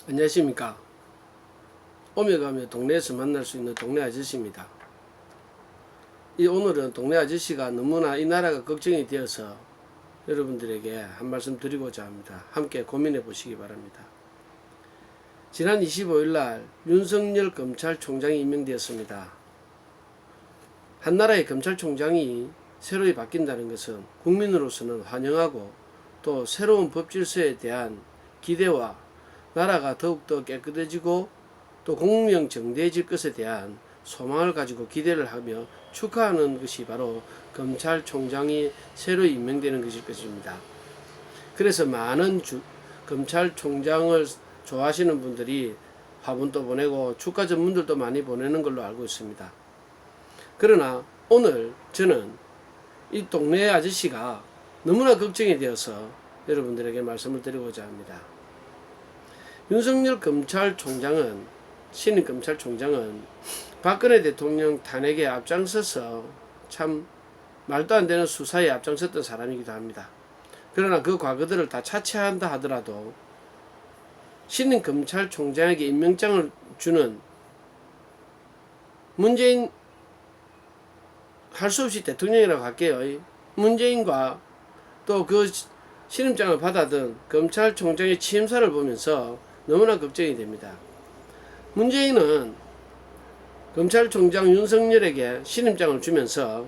안녕하십니까. 오며 가며 동네에서 만날 수 있는 동네 아저씨입니다. 오늘은 동네 아저씨가 너무나 이 나라가 걱정이 되어서 여러분들에게 한 말씀 드리고자 합니다. 함께 고민해 보시기 바랍니다. 지난 25일 날 윤석열 검찰총장이 임명되었습니다. 한나라의 검찰총장이 새로이 바뀐다는 것은 국민으로서는 환영하고 또 새로운 법질서에 대한 기대와 나라가 더욱더 깨끗해지고 또 공명정대해질 것에 대한 소망을 가지고 기대를 하며 축하하는 것이 바로 검찰총장이 새로 임명되는 것일 것입니다. 그래서 많은 검찰총장을 좋아하시는 분들이 화분도 보내고 축하 전문들도 많이 보내는 걸로 알고 있습니다. 그러나 오늘 저는 이 동네 아저씨가 너무나 걱정이 되어서 여러분들에게 말씀을 드리고자 합니다. 윤석열 검찰총장은, 신임 검찰총장은 박근혜 대통령 탄핵에 앞장서서 참 말도 안 되는 수사에 앞장섰던 사람이기도 합니다. 그러나 그 과거들을 다 차치한다 하더라도 신임 검찰총장에게 임명장을 주는 문재인, 할 수 없이 대통령이라고 할게요. 문재인과 또 그 신임장을 받아든 검찰총장의 취임사를 보면서 너무나 걱정이 됩니다. 문재인은 검찰총장 윤석열에게 신임장을 주면서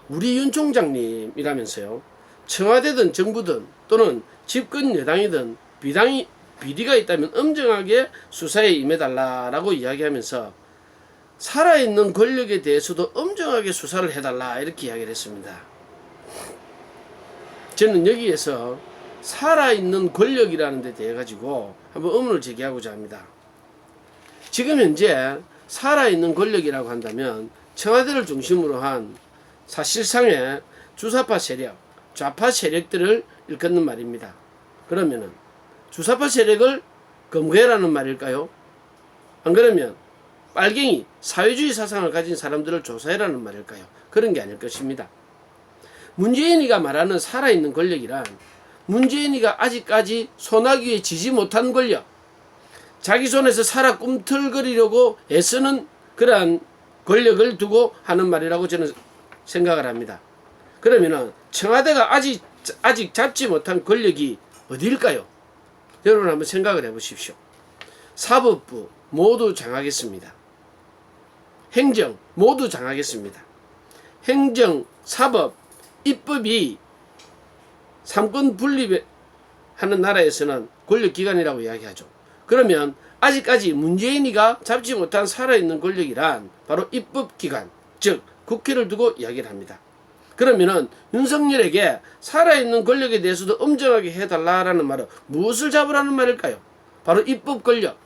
우리 윤 총장님이라면서요, 청와대든 정부든 또는 집권 여당이든 비리가 있다면 엄정하게 수사에 임해달라라고 이야기하면서 살아있는 권력에 대해서도 엄정하게 수사를 해달라 이렇게 이야기를 했습니다. 저는 여기에서 살아있는 권력이라는 데 대해 가지고 한번 의문을 제기하고자 합니다. 지금 현재 살아있는 권력이라고 한다면 청와대를 중심으로 한 사실상의 주사파 세력, 좌파 세력들을 일컫는 말입니다. 그러면은 주사파 세력을 검거해라는 말일까요? 안 그러면 빨갱이, 사회주의 사상을 가진 사람들을 조사해라는 말일까요? 그런 게 아닐 것입니다. 문재인이가 말하는 살아있는 권력이란 문재인이가 아직까지 소나기에 지지 못한 권력, 자기 손에서 살아 꿈틀거리려고 애쓰는 그러한 권력을 두고 하는 말이라고 저는 생각을 합니다. 그러면은 청와대가 아직 잡지 못한 권력이 어디일까요? 여러분 한번 생각을 해보십시오. 사법부 모두 장악했습니다. 행정 모두 장악했습니다. 행정, 사법, 입법이 삼권 분립하는 나라에서는 권력기관이라고 이야기하죠. 그러면 아직까지 문재인이가 잡지 못한 살아있는 권력이란 바로 입법기관, 즉 국회를 두고 이야기를 합니다. 그러면은 윤석열에게 살아있는 권력에 대해서도 엄정하게 해달라라는 말은 무엇을 잡으라는 말일까요? 바로 입법 권력.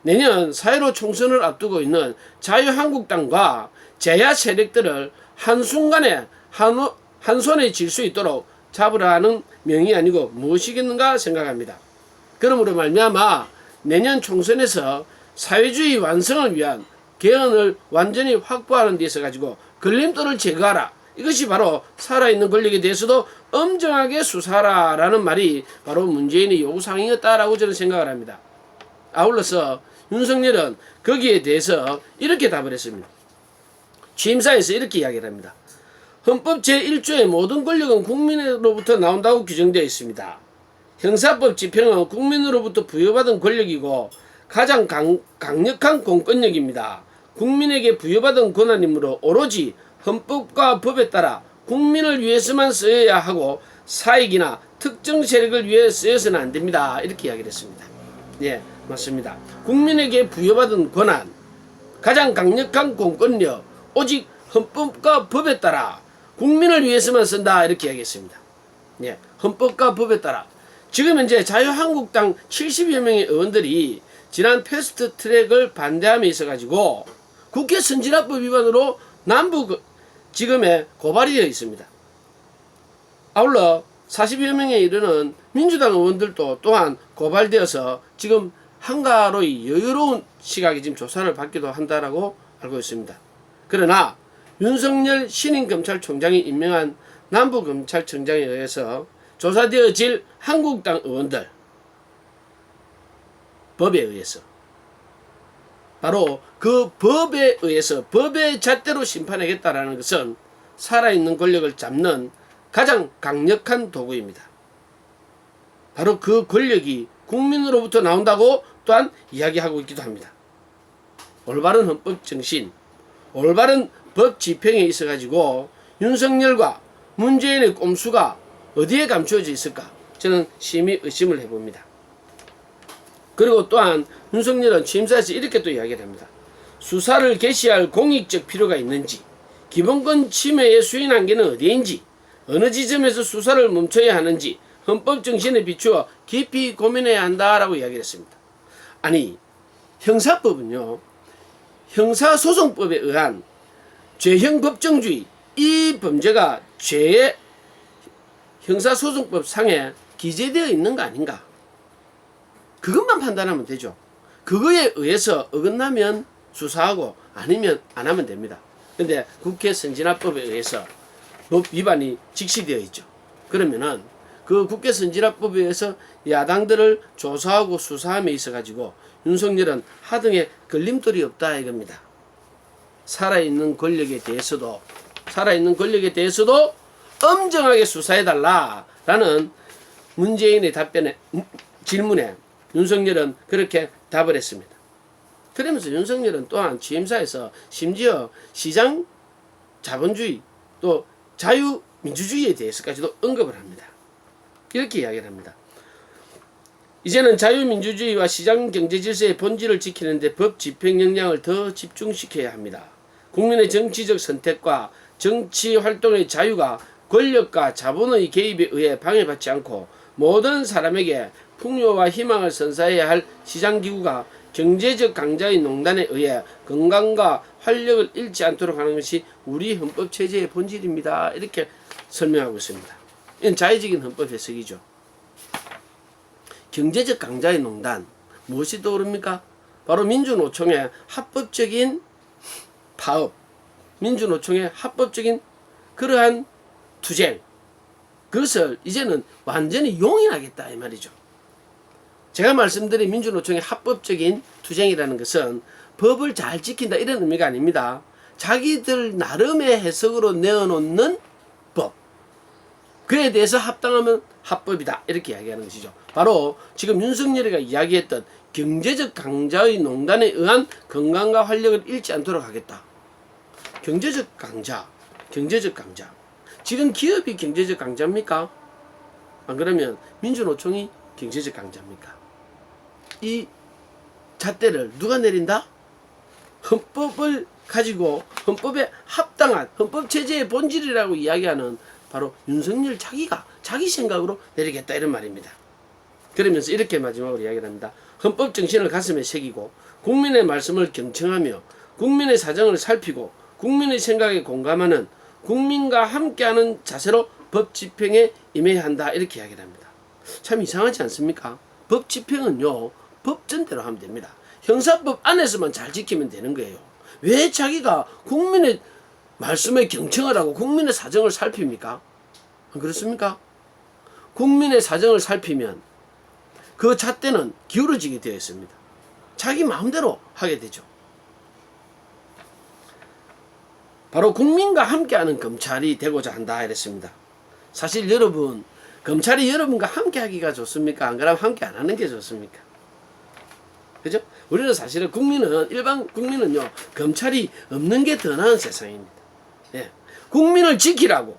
내년 4.15 총선을 앞두고 있는 자유한국당과 제야 세력들을 한순간에 한 손에 쥘 수 있도록 잡으라는 명이 아니고 무엇이겠는가 생각합니다. 그러므로 말미암아 내년 총선에서 사회주의 완성을 위한 개헌을 완전히 확보하는 데 있어 가지고 걸림돌을 제거하라. 이것이 바로 살아있는 권력에 대해서도 엄정하게 수사하라라는 말이 바로 문재인의 요구사항이었다라고 저는 생각을 합니다. 아울러서 윤석열은 거기에 대해서 이렇게 답을 했습니다. 취임사에서 이렇게 이야기를 합니다. 헌법 제1조의 모든 권력은 국민으로부터 나온다고 규정되어 있습니다. 형사법 집행은 국민으로부터 부여받은 권력이고 가장 강력한 공권력입니다. 국민에게 부여받은 권한이므로 오로지 헌법과 법에 따라 국민을 위해서만 쓰여야 하고 사익이나 특정 세력을 위해 쓰여서는 안 됩니다. 이렇게 이야기를 했습니다. 예, 맞습니다. 국민에게 부여받은 권한, 가장 강력한 공권력, 오직 헌법과 법에 따라 국민을 위해서만 쓴다 이렇게 이야기했습니다. 예, 헌법과 법에 따라. 지금 현재 자유한국당 70여 명의 의원들이 지난 패스트 트랙을 반대함에 있어 가지고 국회 선진화법 위반으로 남부 지금에 고발이 되어 있습니다. 아울러 40여 명에 이르는 민주당 의원들도 또한 고발되어서 지금 한가로이 여유로운 시각에 지금 조사를 받기도 한다라고 알고 있습니다. 그러나 윤석열 신임 검찰총장이 임명한 남부검찰청장에 의해서 조사되어질 한국당 의원들, 법에 의해서. 바로 그 법에 의해서 법의 잣대로 심판하겠다라는 것은 살아있는 권력을 잡는 가장 강력한 도구입니다. 바로 그 권력이 국민으로부터 나온다고 또한 이야기하고 있기도 합니다. 올바른 헌법 정신, 올바른 법 집행에 있어 가지고 윤석열과 문재인의 꼼수가 어디에 감추어져 있을까? 저는 심히 의심을 해봅니다. 그리고 또한 윤석열은 취임사에서 이렇게 또 이야기를 합니다. 수사를 개시할 공익적 필요가 있는지, 기본권 침해의 수인 한계는 어디인지, 어느 지점에서 수사를 멈춰야 하는지 헌법 정신에 비추어 깊이 고민해야 한다라고 이야기를 했습니다. 아니, 형사법은요, 형사소송법에 의한 죄형 법정주의, 이 범죄가 죄의 형사소송법 상에 기재되어 있는 거 아닌가? 그것만 판단하면 되죠. 그거에 의해서 어긋나면 수사하고 아니면 안 하면 됩니다. 근데 국회 선진화법에 의해서 법 위반이 직시되어 있죠. 그러면은 그 국회 선진화법에 의해서 야당들을 조사하고 수사함에 있어 가지고 윤석열은 하등에 걸림돌이 없다 이겁니다. 살아있는 권력에 대해서도 엄정하게 수사해달라라는 문재인의 질문에 윤석열은 그렇게 답을 했습니다. 그러면서 윤석열은 또한 취임사에서 심지어 시장 자본주의 또 자유민주주의에 대해서까지도 언급을 합니다. 이렇게 이야기를 합니다. 이제는 자유민주주의와 시장 경제 질서의 본질을 지키는 데 법 집행 역량을 더 집중시켜야 합니다. 국민의 정치적 선택과 정치 활동의 자유가 권력과 자본의 개입에 의해 방해받지 않고 모든 사람에게 풍요와 희망을 선사해야 할 시장기구가 경제적 강자의 농단에 의해 건강과 활력을 잃지 않도록 하는 것이 우리 헌법체제의 본질입니다. 이렇게 설명하고 있습니다. 이건 자의적인 헌법 해석이죠. 경제적 강자의 농단, 무엇이 떠오릅니까? 바로 민주노총의 합법적인 파업, 민주노총의 합법적인 그러한 투쟁, 그것을 이제는 완전히 용인하겠다 이 말이죠. 제가 말씀드린 민주노총의 합법적인 투쟁이라는 것은 법을 잘 지킨다 이런 의미가 아닙니다. 자기들 나름의 해석으로 내어놓는 법, 그에 대해서 합당하면 합법이다 이렇게 이야기하는 것이죠. 바로 지금 윤석열이가 이야기했던 경제적 강자의 농단에 의한 건강과 활력을 잃지 않도록 하겠다. 경제적 강자. 지금 기업이 경제적 강자입니까? 안 그러면 민주노총이 경제적 강자입니까? 이 잣대를 누가 내린다? 헌법을 가지고 헌법에 합당한 헌법체제의 본질이라고 이야기하는 바로 윤석열 자기가 자기 생각으로 내리겠다 이런 말입니다. 그러면서 이렇게 마지막으로 이야기를 합니다. 헌법 정신을 가슴에 새기고 국민의 말씀을 경청하며 국민의 사정을 살피고 국민의 생각에 공감하는 국민과 함께하는 자세로 법 집행에 임해야 한다 이렇게 이야기를 합니다. 참 이상하지 않습니까? 법 집행은요 법전대로 하면 됩니다. 형사법 안에서만 잘 지키면 되는 거예요. 왜 자기가 국민의 말씀에 경청을 하고 국민의 사정을 살핍니까? 안 그렇습니까? 국민의 사정을 살피면 그 잣대는 기울어지게 되어 있습니다. 자기 마음대로 하게 되죠. 바로 국민과 함께하는 검찰이 되고자 한다 이랬습니다. 사실 여러분, 검찰이 여러분과 함께하기가 좋습니까? 안 그러면 함께 안 하는 게 좋습니까? 그죠? 우리는 사실은 일반 국민은요 검찰이 없는 게 더 나은 세상입니다. 예. 국민을 지키라고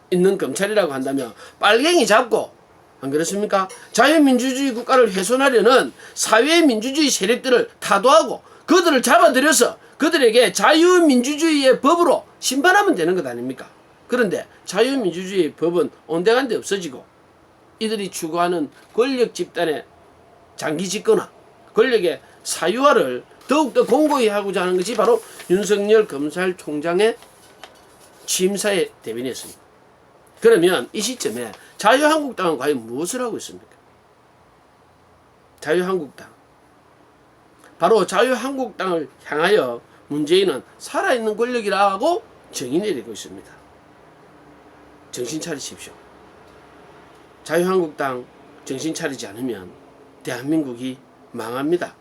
있는 검찰이라고 한다면 빨갱이 잡고, 안 그렇습니까? 자유민주주의 국가를 훼손하려는 사회의 민주주의 세력들을 타도하고 그들을 잡아들여서 그들에게 자유민주주의의 법으로 심판하면 되는 것 아닙니까? 그런데 자유민주주의 법은 온데간데 없어지고 이들이 추구하는 권력 집단의 장기 집권화, 권력의 사유화를 더욱더 공고히 하고자 하는 것이 바로 윤석열 검찰총장의 취임사의 대변이었습니다. 그러면 이 시점에 자유한국당은 과연 무엇을 하고 있습니까? 자유한국당. 바로 자유한국당을 향하여 문재인은 살아있는 권력이라고 정의 내리고 있습니다. 정신 차리십시오. 자유한국당 정신 차리지 않으면 대한민국이 망합니다.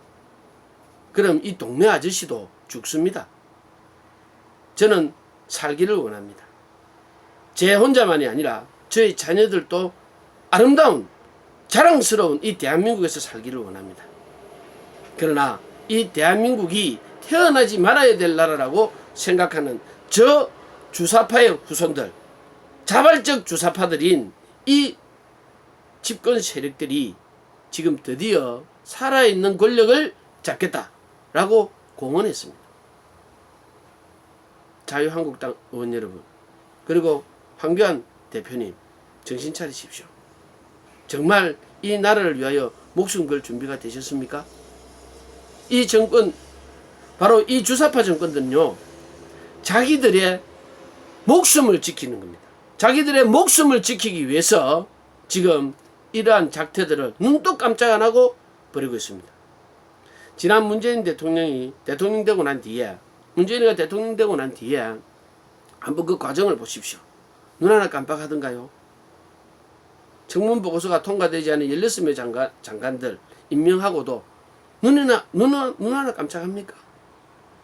그럼 이 동네 아저씨도 죽습니다. 저는 살기를 원합니다. 제 혼자만이 아니라 저희 자녀들도 아름다운 자랑스러운 이 대한민국에서 살기를 원합니다. 그러나 이 대한민국이 태어나지 말아야 될 나라라고 생각하는 저 주사파의 후손들, 자발적 주사파들인 이 집권 세력들이 지금 드디어 살아있는 권력을 잡겠다라고 공언했습니다. 자유한국당 의원 여러분, 그리고 황교안 대표님, 정신 차리십시오. 정말 이 나라를 위하여 목숨 걸 준비가 되셨습니까? 이 정권, 바로 이 주사파 정권들은요, 자기들의 목숨을 지키는 겁니다. 자기들의 목숨을 지키기 위해서 지금 이러한 작태들을 눈도 깜짝 안 하고 벌이고 있습니다. 지난 문재인 대통령이 대통령 되고 난 뒤에, 문재인이가 대통령 되고 난 뒤에 한번 그 과정을 보십시오. 눈 하나 깜빡하던가요? 청문 보고서가 통과되지 않은 16명 장관들 임명하고도 눈 하나 깜짝합니까?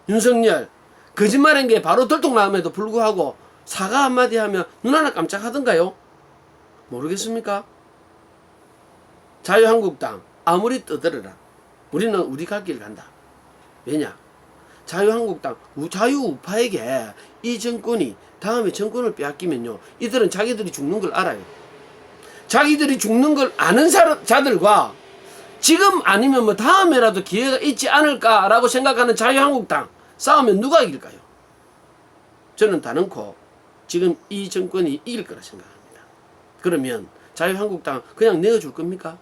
윤석열 거짓말한 게 바로 들통나옴에도 불구하고 사과 한마디 하면 눈 하나 깜짝하던가요? 모르겠습니까? 자유한국당 아무리 떠들어라, 우리는 우리 갈 길 간다. 왜냐? 자유한국당 자유우파에게 이 정권이 다음에 정권을 빼앗기면요, 이들은 자기들이 죽는 걸 알아요. 자기들이 죽는 걸 아는 자들과 지금 아니면 뭐 다음에라도 기회가 있지 않을까라고 생각하는 자유한국당 싸우면 누가 이길까요? 저는 단언코 지금 이 정권이 이길 거라 생각합니다. 그러면 자유한국당 그냥 내어줄 겁니까?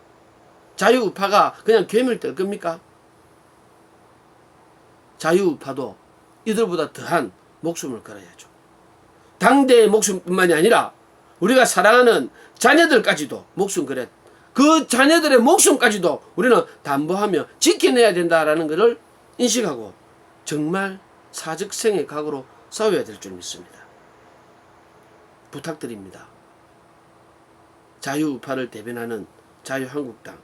자유우파가 그냥 괴물될 겁니까? 자유우파도 이들보다 더한 목숨을 걸어야죠. 당대의 목숨뿐만이 아니라 우리가 사랑하는 자녀들까지도 목숨 걸어야, 그 자녀들의 목숨까지도 우리는 담보하며 지켜내야 된다라는 것을 인식하고 정말 사적생의 각오로 싸워야 될 줄 믿습니다. 부탁드립니다. 자유우파를 대변하는 자유한국당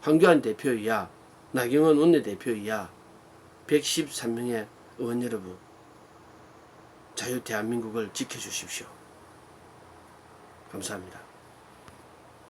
황교안 대표이야 나경원 원내대표이야 113명의 의원 여러분, 자유 대한민국을 지켜주십시오. 감사합니다.